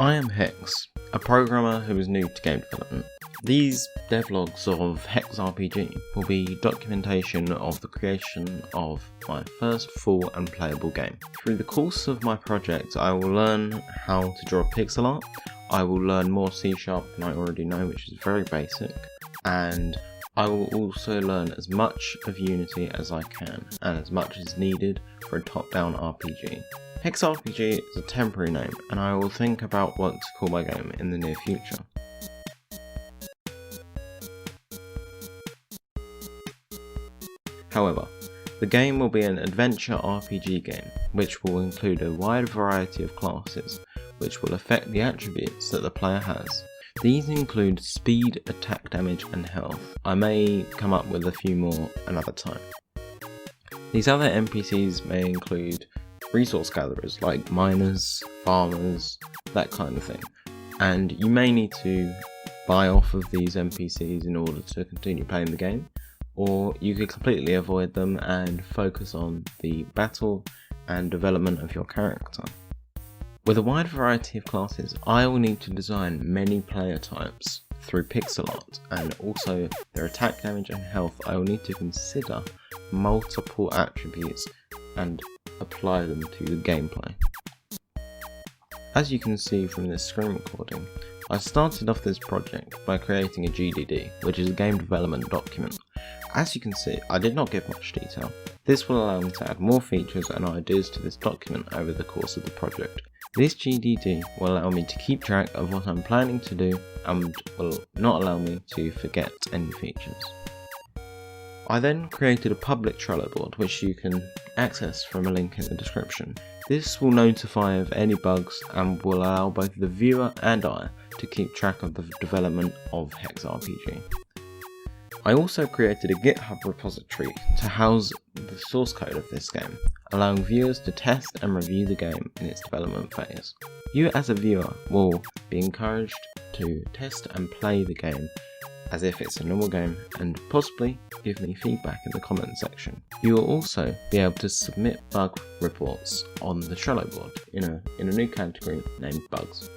I am Hex, a programmer who is new to game development. These devlogs of HexRPG will be documentation of the creation of my first full and playable game. Through the course of my project, I will learn how to draw pixel art, I will learn more C# than I already know, which is very basic, and I will also learn as much of Unity as I can, and as much as needed for a top-down RPG. HexRPG is a temporary name, and I will think about what to call my game in the near future. However, the game will be an adventure RPG game, which will include a wide variety of classes, which will affect the attributes that the player has. These include speed, attack damage, and health. I may come up with a few more another time. These other NPCs may include resource gatherers like miners, farmers, that kind of thing, and you may need to buy off of these NPCs in order to continue playing the game, or you could completely avoid them and focus on the battle and development of your character. With a wide variety of classes, I will need to design many player types through pixel art, and also their attack damage and health. I will need to consider multiple attributes and apply them to the gameplay. As you can see from this screen recording, I started off this project by creating a GDD, which is a game development document. As you can see, I did not give much detail. This will allow me to add more features and ideas to this document over the course of the project. This GDD will allow me to keep track of what I'm planning to do and will not allow me to forget any features. I then created a public Trello board which you can access from a link in the description. This will notify of any bugs and will allow both the viewer and I to keep track of the development of HexRPG. I also created a GitHub repository to house the source code of this game, allowing viewers to test and review the game in its development phase. You as a viewer will be encouraged to test and play the game as if it's a normal game, and possibly give me feedback in the comment section. You will also be able to submit bug reports on the Trello board in a new category named bugs.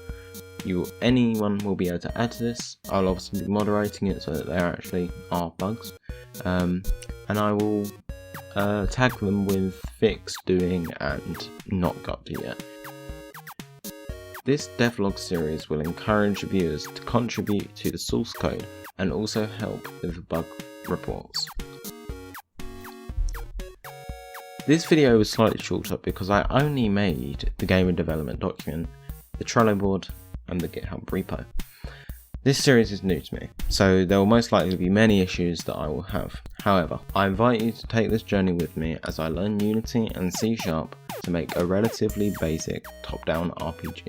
Anyone will be able to add to this. I'll obviously be moderating it so that there actually are bugs, and I will tag them with fix, doing, and not got to yet. This devlog series will encourage viewers to contribute to the source code and also help with the bug reports. This video was slightly shorter because I only made the game and development document, the Trello board, and the GitHub repo. This series is new to me, so there will most likely be many issues that I will have. However, I invite you to take this journey with me as I learn Unity and C# to make a relatively basic top-down RPG.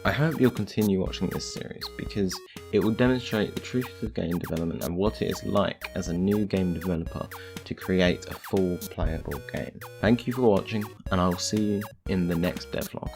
I hope you'll continue watching this series because it will demonstrate the truth of game development and what it is like as a new game developer to create a full playable game. Thank you for watching, and I will see you in the next devlog.